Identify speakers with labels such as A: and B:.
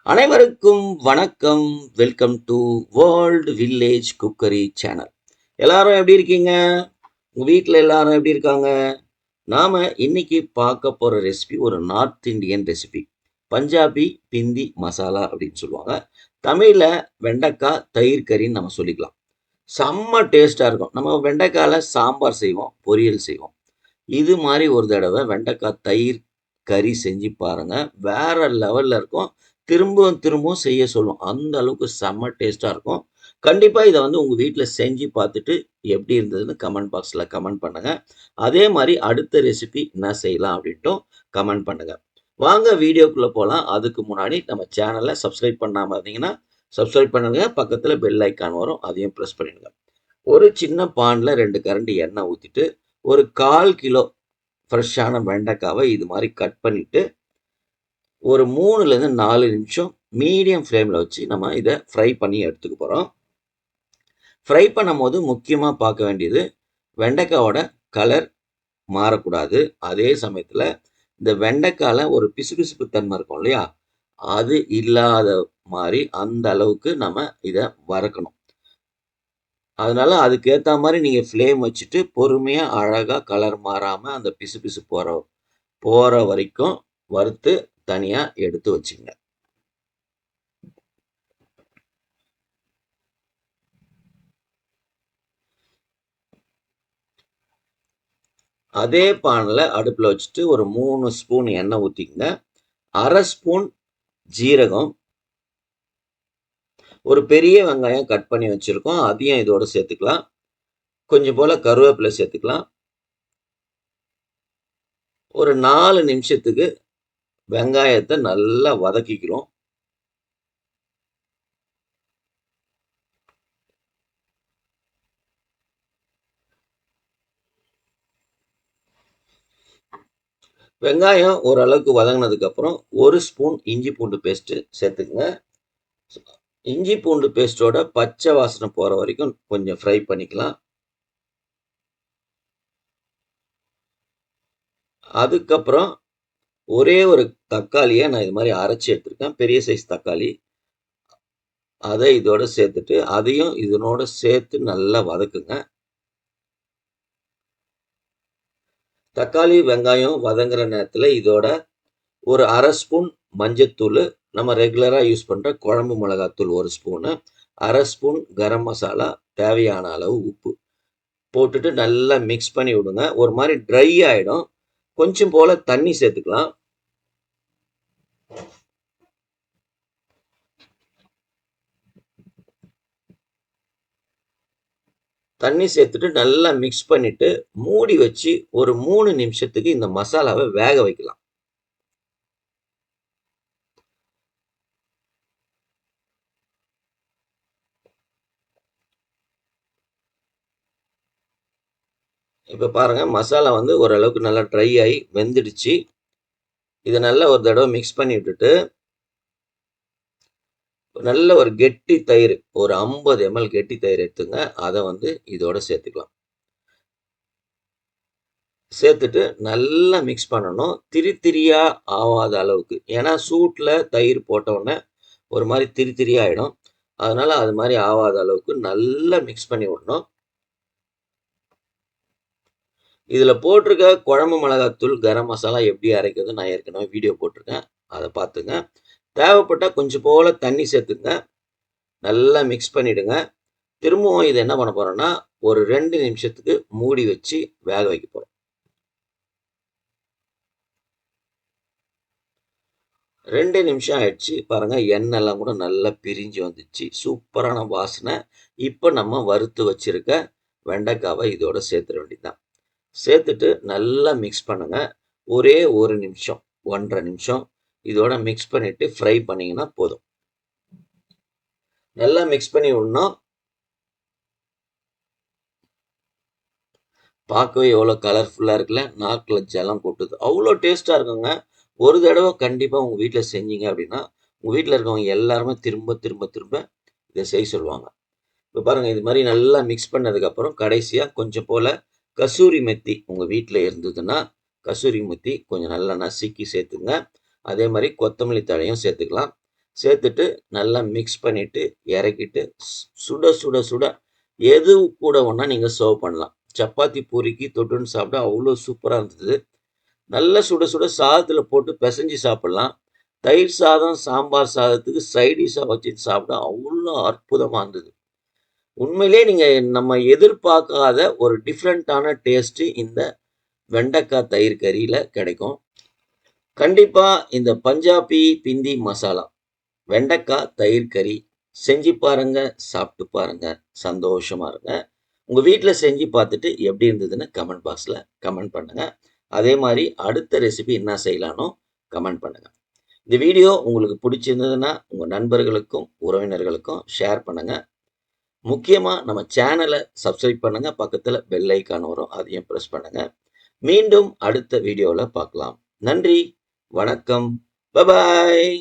A: அனைவருக்கும் வணக்கம். Welcome to world village cookery channel. எல்லாரும் எப்படி இருக்கீங்க? உங்க வீட்டில் எல்லாரும் எப்படி இருக்காங்க? நாம இன்னைக்கு பார்க்க போற ரெசிபி ஒரு நார்த் இந்தியன் ரெசிபி. பஞ்சாபி பிந்தி மசாலா அப்படின்னு சொல்லுவாங்க. தமிழ்ல வெண்டைக்காய் தயிர் கறின்னு நம்ம சொல்லிக்கலாம். செம்ம டேஸ்டா இருக்கும். நம்ம வெண்டைக்காயில சாம்பார் செய்வோம், பொரியல் செய்வோம். இது மாதிரி ஒரு தடவை வெண்டைக்காய் தயிர் கறி செஞ்சு பாருங்க. வேற லெவல்ல இருக்கும். திரும்பவும் திரும்பவும் செய்ய சொல்லும். அந்த அளவுக்கு செம்ம டேஸ்டா இருக்கும். கண்டிப்பா இத வந்து உங்க வீட்ல செஞ்சு பார்த்துட்டு எப்படி இருந்ததுன்னு கமெண்ட் பாக்ஸ்ல கமெண்ட் பண்ணுங்க. அதே மாரி அடுத்த ரெசிபி என்ன செய்யலாம் அப்படின்ட்டும் கமெண்ட் பண்ணுங்க. வாங்க வீடியோக்குள்ள போலாம். அதுக்கு முன்னாடி நம்ம சேனல சப்ஸ்கிரைப் பண்ணாம இருந்தீங்கன்னா, சப்ஸ்கிரைப் பண்ணுங்க. பக்கத்துல பெல் ஐகான் வரும். அதையும் பிரஸ் பண்ணிடுங்க. ஒரு சின்ன பான்ல 2 கரண்டி எண்ணெய் ஊத்திட்டு, ஒரு 1/4 கிலோ ஃப்ரெஷ்ஷான வெண்டைக்காவ இது மாரி கட் பண்ணிட்டு, ஒரு 3லேருந்து 4 நிமிஷம் மீடியம் ஃப்ளேம்ல வச்சு நம்ம இத ஃப்ரை பண்ணி எடுத்துக்க போறோம். ஃப்ரை பண்ணும்போது முக்கியமா பார்க்க வேண்டியது, வெண்டைக்காவோட கலர் மாறக்கூடாது. அதே சமயத்துல இந்த வெண்டைக்கால ஒரு பிசுபிசுப்பு தன்மை இருக்கும் இல்லையா? அது இல்லாத மாரி அந்த அளவுக்கு நம்ம இத வறுக்கணும். அதனால அதுக்கு ஏத்த மாரி நீங்க ஃப்ளேம் வச்சுட்டு பொறுமையா அழகா கலர் மாறாம அந்த பிசுபிசு போற வரைக்கும் வறுத்து தனியா எடுத்து வச்சுக்கங்க. அதே பான்ல அடுப்புல வச்சுட்டு ஒரு 3 ஸ்பூன் எண்ணெய் ஊத்திக்கங்க. 1/2 ஸ்பூன் ஜீரகம், ஒரு பெரிய வெங்காயம் கட் பண்ணி வச்சிருக்கோம். அதையும் இதோட சேர்த்துக்கலாம். கொஞ்சம் போல கருவேப்பிலை சேர்த்துக்கலாம். ஒரு 4 நிமிஷத்துக்கு வெங்காயத்த நல்லா வதக்கிக்கிறோம். வெங்காயம் ஓரளவுக்கு வதங்குனதுக்கு அப்புறம் 1 ஸ்பூன் இஞ்சி பூண்டு பேஸ்ட் சேர்த்துக்கங்க. இஞ்சி பூண்டு பேஸ்ட்டோட பச்சை வாசனை போற வரைக்கும் கொஞ்சம் ஃப்ரை பண்ணிக்கலாம். அதுக்கப்புறம் ஒரே ஒரு தக்காளிய நான் இது மாரி அரைச்சு எடுத்திருக்கேன். பெரிய சைஸ் தக்காளி. அத இதோட சேர்த்துட்டு, அதையும் இதனோட சேர்த்து நல்லா வதக்குங்க. தக்காளி, வெங்காயம் வதங்குற நேரத்துல இதோட ஒரு 1/2 ஸ்பூன் மஞ்சத்தூளு, நம்ம ரெகுலரா யூஸ் பண்ற குழம்பு மிளகாத்தூள் 1 ஸ்பூனு, 1/2 ஸ்பூன் கரம் மசாலா, தேவையான அளவு உப்பு போட்டுட்டு நல்லா மிக்ஸ் பண்ணி விடுங்க. ஒரு மாரி ட்ரை ஆயிடும். கொஞ்சம் போல தண்ணி சேர்த்துக்கலாம். தண்ணி சேர்த்துட்டு நல்லா மிக்ஸ் பண்ணிட்டு, மூடி வச்சு ஒரு 3 நிமிஷத்துக்கு இந்த மசாலாவ வேக வைக்கலாம். இப்ப பாருங்க மசாலா வந்து ஓரளவுக்கு நல்லா ட்ரை ஆயி வெந்துடுச்சு. இத நல்லா ஒரு தடவ மிக்ஸ் பண்ணி விட்டுட்டு, நல்ல ஒரு கெட்டி தயிர், ஒரு 50 எம்எல் கெட்டி தயிர் எடுத்துங்க. அத வந்து இதோட சேர்த்துக்கலாம். சேர்த்துட்டு நல்லா மிக்ஸ் பண்ணணும். திரி திரியா ஆவாத அளவுக்கு. ஏன்னா சூட்ல தயிர் போட்ட உடனே ஒரு மாரி திரி திரியா ஆயிடும். அதனால அது மாரி ஆவாத அளவுக்கு நல்லா மிக்ஸ் பண்ணி விடணும். இதுல போட்டிருக்க குழம்பு மிளகாய்த்தூள், கரம் மசாலா எப்படி அரைக்கிறதுன்னு நான் ஏற்கனவே வீடியோ போட்டிருக்கேன். அத பார்த்துங்க. தேவைப்பட்டா கொஞ்சம் போல தண்ணி சேர்த்துங்க. நல்லா மிக்ஸ் பண்ணிடுங்க. திரும்பவும் இத என்ன பண்ண போறோம்னா, ஒரு 2 நிமிஷத்துக்கு மூடி வச்சு வேக வைக்க போறோம். 2 நிமிஷம் ஆயிடுச்சு. பாருங்க எண்ணெய்லாம் கூட நல்லா பிரிஞ்சு வந்துச்சு. சூப்பரான வாசனை. இப்ப நம்ம வறுத்து வச்சிருக்க வெண்டைக்காவ இதோட சேர்த்துற வேண்டியதுதான். சேர்த்துட்டு நல்லா மிக்ஸ் பண்ணுங்க. ஒரே 1 நிமிஷம், 1 1/2 நிமிஷம் இதோட மிக்ஸ் பண்ணிட்டு ஃப்ரை பண்ணீங்கன்னா போதும். நல்லா மிக்ஸ் பண்ணி விடணும். பார்க்கவே எவ்வளோ கலர்ஃபுல்லா இருக்குல்ல. நாக்குல ஜலம் கொட்டுது. அவ்வளோ டேஸ்ட்டா இருக்குங்க. ஒரு தடவ கண்டிப்பா உங்க வீட்ல செஞ்சீங்க அப்படின்னா, உங்க வீட்ல இருக்கவங்க எல்லாருமே திரும்ப, திரும்ப, திரும்ப இத செய்ய சொல்லுவாங்க. இப்ப பாருங்க இது மாரி நல்லா மிக்ஸ் பண்ணதுக்கப்புறம், கடைசியா கொஞ்சம் போல கசூரி மெத்தி உங்க வீட்ல இருந்ததுன்னா, கசூரி மெத்தி கொஞ்சம் நல்லா நசுக்கி சேர்த்துங்க. அதே மாரி கொத்தமல்லி தழையும் சேர்த்துக்கலாம். சேர்த்துட்டு நல்லா மிக்ஸ் பண்ணிட்டு இறக்கிட்டு சுட சுட சுட எது கூட ஒன்றா நீங்கள் சர்வ் பண்ணலாம். சப்பாத்தி பூரிக்கு தொட்டுன்னு சாப்பிட அவ்வளோ சூப்பராக இருந்தது. நல்ல சுட சுட சாதத்தில் போட்டு பிசைஞ்சு சாப்பிடலாம். தயிர் சாதம், சாம்பார் சாதத்துக்கு சைடிஷாக வச்சு சாப்பிட அவ்வளோ அற்புதமாக இருந்தது. உண்மையிலே நீங்கள் நம்ம எதிர்பார்க்காத ஒரு டிஃப்ரெண்ட்டான டேஸ்ட்டு இந்த வெண்டைக்காய் தயிர் கறியில் கிடைக்கும். கண்டிப்பாக இந்த பஞ்சாபி பிந்தி மசாலா வெண்டைக்காய் தயிர் கறி செஞ்சு பாருங்க, சாப்பிட்டு பாருங்க, சந்தோஷமா இருங்க. உங்க வீட்டில் செஞ்சு பார்த்துட்டு எப்படி இருந்ததுன்னு கமெண்ட் பாக்ஸில் கமெண்ட் பண்ணுங்க. அதே மாதிரி அடுத்த ரெசிபி என்ன செய்யலானோ கமெண்ட் பண்ணுங்க. இந்த வீடியோ உங்களுக்கு பிடிச்சிருந்ததுன்னா உங்கள் நண்பர்களுக்கும் உறவினர்களுக்கும் ஷேர் பண்ணுங்க. முக்கியமாக நம்ம சேனலை சப்ஸ்கிரைப் பண்ணுங்க. பக்கத்தில் பெல் ஐக்கான் வரும், அதையும் ப்ரெஸ் பண்ணுங்க. மீண்டும் அடுத்த வீடியோவில் பார்க்கலாம். நன்றி, வணக்கம், பபாய்.